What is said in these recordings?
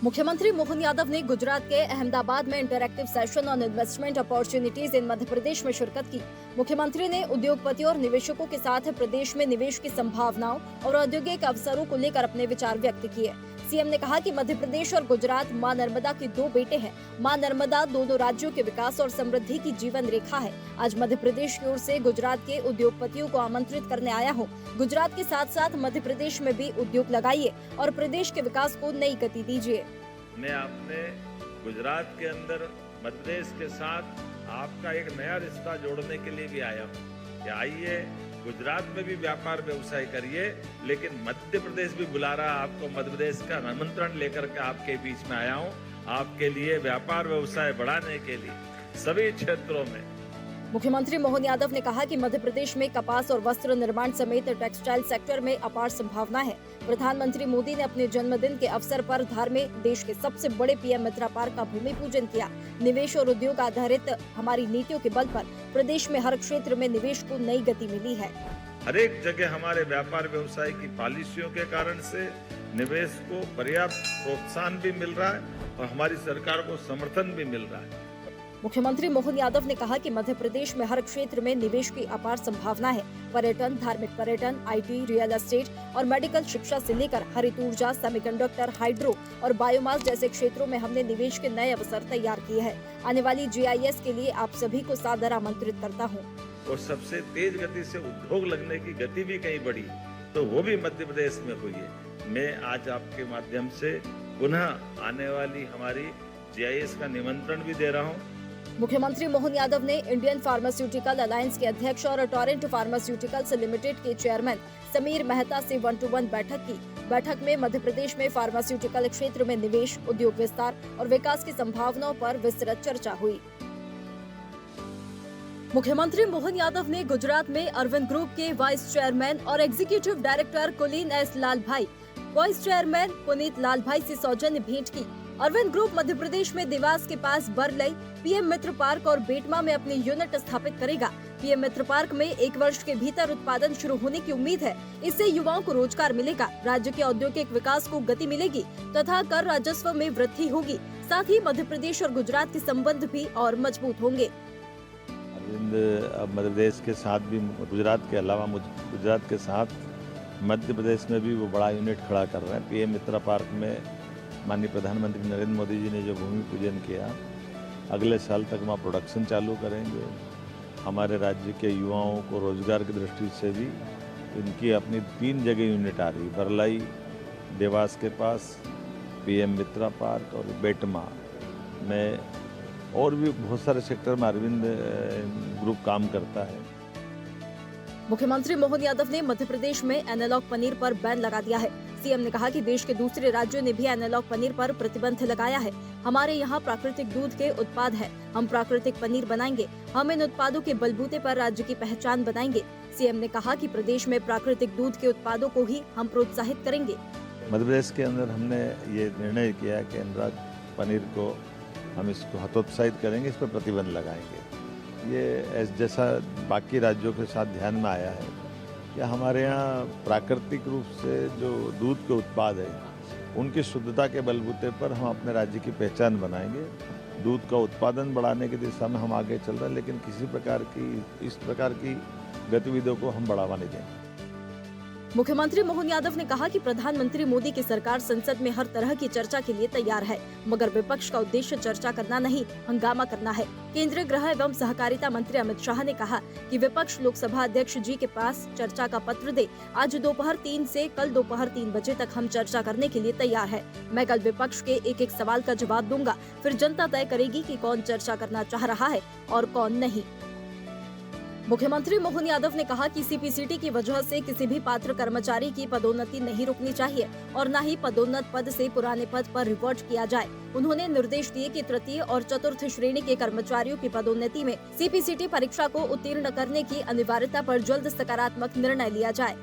मुख्यमंत्री मोहन यादव ने गुजरात के अहमदाबाद में interactive session on investment opportunities in Madhya Pradesh में शिरकत की। मुख्यमंत्री ने उद्योगपतियों और निवेशकों के साथ प्रदेश में निवेश की संभावनाओं और औद्योगिक अवसरों को लेकर अपने विचार व्यक्त किए। सीएम ने कहा कि मध्य प्रदेश और गुजरात मां नर्मदा के दो बेटे हैं। मां नर्मदा दोनों राज्यों के विकास और समृद्धि की जीवन रेखा है। आज मध्य प्रदेश की ओर से गुजरात के उद्योगपतियों को आमंत्रित करने आया हूँ। गुजरात के साथ साथ मध्य प्रदेश में भी उद्योग लगाइए और प्रदेश के विकास को नई गति दीजिए। मैं आपने गुजरात के अंदर मध्य प्रदेश के साथ आपका एक नया रिश्ता जोड़ने के लिए भी आया हूँ कि आइए गुजरात में भी व्यापार व्यवसाय करिए, लेकिन मध्य प्रदेश भी बुला रहा है आपको। मध्य प्रदेश का आमंत्रण लेकर के आपके बीच में आया हूँ, आपके लिए व्यापार व्यवसाय बढ़ाने के लिए सभी क्षेत्रों में। मुख्यमंत्री मोहन यादव ने कहा कि मध्य प्रदेश में कपास और वस्त्र निर्माण समेत टेक्सटाइल सेक्टर में अपार संभावना है। प्रधानमंत्री मोदी ने अपने जन्मदिन के अवसर पर धार में देश के सबसे बड़े पीएम मित्रा पार्क का भूमि पूजन किया। निवेश और उद्योग आधारित हमारी नीतियों के बल पर प्रदेश में हर क्षेत्र में निवेश को नई गति मिली है। हर एक जगह हमारे व्यापार व्यवसाय की पॉलिसियों के कारण से निवेश को पर्याप्त प्रोत्साहन भी मिल रहा है और हमारी सरकार को समर्थन भी मिल रहा है। मुख्यमंत्री मोहन यादव ने कहा कि मध्य प्रदेश में हर क्षेत्र में निवेश की अपार संभावना है। पर्यटन, धार्मिक पर्यटन, आईटी, रियल एस्टेट और मेडिकल शिक्षा से लेकर हरित ऊर्जा, सेमीकंडक्टर, हाइड्रो और बायोमास जैसे क्षेत्रों में हमने निवेश के नए अवसर तैयार किए हैं। आने वाली GIS के लिए आप सभी को सादर आमंत्रित करता हूँ। और सबसे तेज गति से उद्योग लगने की गति भी कहीं बढ़ी तो वो भी मध्य प्रदेश में हुई है। मैं आज आपके माध्यम से पुनः आने वाली हमारी GIS का निमंत्रण भी दे रहा हूँ। मुख्यमंत्री मोहन यादव ने इंडियन फार्मास्यूटिकल अलायंस के अध्यक्ष और टोरेंट फार्मास्यूटिकल्स लिमिटेड के चेयरमैन समीर मेहता से 1-to-1 बैठक की। बैठक में मध्य प्रदेश में फार्मास्यूटिकल क्षेत्र में निवेश, उद्योग विस्तार और विकास की संभावनाओं पर विस्तृत चर्चा हुई। मुख्यमंत्री मोहन यादव ने गुजरात में अरविंद ग्रुप के वाइस चेयरमैन और एग्जीक्यूटिव डायरेक्टर कुलीन S. Lalbhai, vice chairman Puneet Lalbhai से सौजन्य भेंट की। अरविंद ग्रुप मध्य प्रदेश में देवास के पास बरलई, पीएम मित्र पार्क और बेटमा में अपनी यूनिट स्थापित करेगा। पीएम मित्र पार्क में 1 वर्ष के भीतर उत्पादन शुरू होने की उम्मीद है। इससे युवाओं को रोजगार मिलेगा, राज्य के औद्योगिक विकास को गति मिलेगी तथा कर राजस्व में वृद्धि होगी। साथ ही मध्य प्रदेश और गुजरात के संबंध भी और मजबूत होंगे। अरविंद अब मध्य प्रदेश के साथ भी, गुजरात के अलावा गुजरात के साथ मध्य प्रदेश में भी वो बड़ा यूनिट खड़ा कर रहे हैं। पीएम मित्रा पार्क में माननीय प्रधानमंत्री नरेंद्र मोदी जी ने जो भूमि पूजन किया, अगले साल तक वहाँ प्रोडक्शन चालू करेंगे। हमारे राज्य के युवाओं को रोजगार की दृष्टि से भी इनकी अपनी 3 जगह यूनिट आ रही, बरलाई देवास के पास, पीएम मित्रा पार्क और बेटमा में, और भी बहुत सारे सेक्टर में अरविंद ग्रुप काम करता है। मुख्यमंत्री मोहन यादव ने मध्य प्रदेश में एनालॉग पनीर पर बैन लगा दिया है। सीएम ने कहा कि देश के दूसरे राज्यों ने भी एनालॉग पनीर पर प्रतिबंध लगाया है। हमारे यहाँ प्राकृतिक दूध के उत्पाद है, हम प्राकृतिक पनीर बनाएंगे। हम इन उत्पादों के बलबूते पर राज्य की पहचान बनाएंगे। सीएम ने कहा कि प्रदेश में प्राकृतिक दूध के उत्पादों को ही हम प्रोत्साहित करेंगे। मध्य प्रदेश के अंदर हमने ये निर्णय किया है कि एनालॉग पनीर को हम इसको हतोत्साहित करेंगे, इस पर प्रतिबंध लगाएंगे। ये जैसा बाकी राज्यों के साथ ध्यान में आया है कि हमारे यहाँ प्राकृतिक रूप से जो दूध के उत्पाद है उनकी शुद्धता के बलबूते पर हम अपने राज्य की पहचान बनाएंगे। दूध का उत्पादन बढ़ाने की दिशा में हम आगे चल रहे हैं, लेकिन किसी प्रकार की इस प्रकार की गतिविधियों को हम बढ़ावा नहीं देंगे। मुख्यमंत्री मोहन यादव ने कहा कि प्रधानमंत्री मोदी की सरकार संसद में हर तरह की चर्चा के लिए तैयार है, मगर विपक्ष का उद्देश्य चर्चा करना नहीं, हंगामा करना है। केंद्रीय गृह एवं सहकारिता मंत्री अमित शाह ने कहा कि विपक्ष लोकसभा अध्यक्ष जी के पास चर्चा का पत्र दे। आज दोपहर 3 से कल दोपहर 3 बजे तक हम चर्चा करने के लिए तैयार है। मैं कल विपक्ष के एक सवाल का जवाब दूंगा, फिर जनता तय करेगी कि कौन चर्चा करना चाह रहा है और कौन नहीं। मुख्यमंत्री मोहन यादव ने कहा कि CPCT की वजह से किसी भी पात्र कर्मचारी की पदोन्नति नहीं रुकनी चाहिए और न ही पदोन्नत पद से पुराने पद पर रिवर्ट किया जाए। उन्होंने निर्देश दिए कि तृतीय और चतुर्थ श्रेणी के कर्मचारियों की पदोन्नति में CPCT परीक्षा को उत्तीर्ण करने की अनिवार्यता पर जल्द सकारात्मक निर्णय लिया जाए।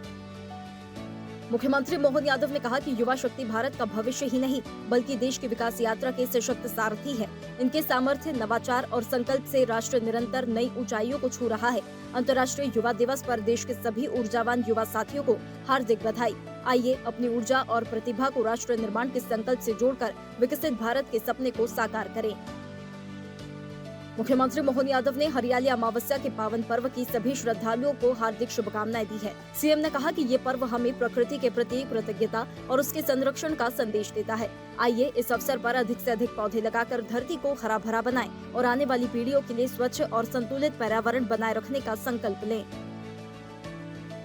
मुख्यमंत्री मोहन यादव ने कहा कि युवा शक्ति भारत का भविष्य ही नहीं बल्कि देश की विकास यात्रा के सशक्त सारथी है। इनके सामर्थ्य, नवाचार और संकल्प से राष्ट्र निरंतर नई ऊंचाइयों को छू रहा है। अंतर्राष्ट्रीय युवा दिवस पर देश के सभी ऊर्जावान युवा साथियों को हार्दिक बधाई। आइए अपनी ऊर्जा और प्रतिभा को राष्ट्र निर्माण के संकल्प से जोड़कर विकसित भारत के सपने को साकार करें। मुख्यमंत्री मोहन यादव ने हरियाली अमावस्या के पावन पर्व की सभी श्रद्धालुओं को हार्दिक शुभकामनाएं दी है। सीएम ने कहा कि ये पर्व हमें प्रकृति के प्रति कृतज्ञता और उसके संरक्षण का संदेश देता है। आइए इस अवसर पर अधिक से अधिक पौधे लगाकर धरती को हरा भरा बनाएं और आने वाली पीढ़ियों के लिए स्वच्छ और संतुलित पर्यावरण बनाए रखने का संकल्प लें।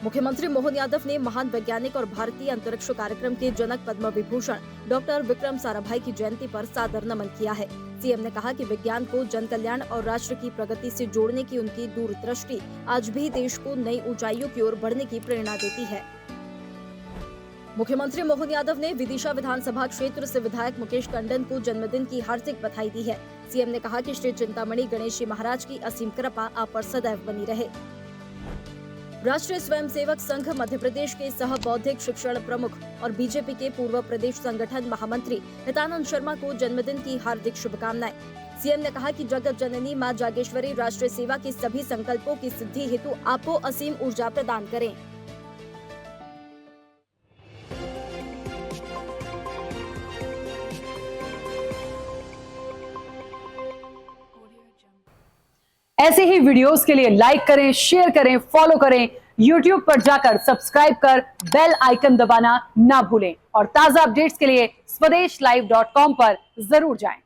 मुख्यमंत्री मोहन यादव ने महान वैज्ञानिक और भारतीय अंतरिक्ष कार्यक्रम के जनक पद्म विभूषण डॉक्टर विक्रम साराभाई की जयंती पर सादर नमन किया है। सीएम ने कहा कि विज्ञान को जन कल्याण और राष्ट्र की प्रगति से जोड़ने की उनकी दूरदृष्टि आज भी देश को नई ऊंचाइयों की ओर बढ़ने की प्रेरणा देती है। मुख्यमंत्री मोहन यादव ने विदिशा विधानसभा क्षेत्र से विधायक मुकेश टंडन को जन्मदिन की हार्दिक बधाई दी है। सीएम ने कहा कि श्री चिंतामणि गणेश जी महाराज की असीम कृपा आप पर सदैव बनी रहे। राष्ट्रीय स्वयंसेवक संघ मध्य प्रदेश के सह बौद्धिक शिक्षण प्रमुख और बीजेपी के पूर्व प्रदेश संगठन महामंत्री नित्यानंद शर्मा को जन्मदिन की हार्दिक शुभकामनाएं। सीएम ने कहा कि जगत जननी मां जागेश्वरी राष्ट्रीय सेवा के सभी संकल्पों की सिद्धि हेतु आपको असीम ऊर्जा प्रदान करें। ऐसे ही वीडियोस के लिए लाइक करें, शेयर करें, फॉलो करें। YouTube पर जाकर सब्सक्राइब कर बेल आइकन दबाना ना भूलें और ताजा अपडेट्स के लिए swedeshlive.com पर जरूर जाएं।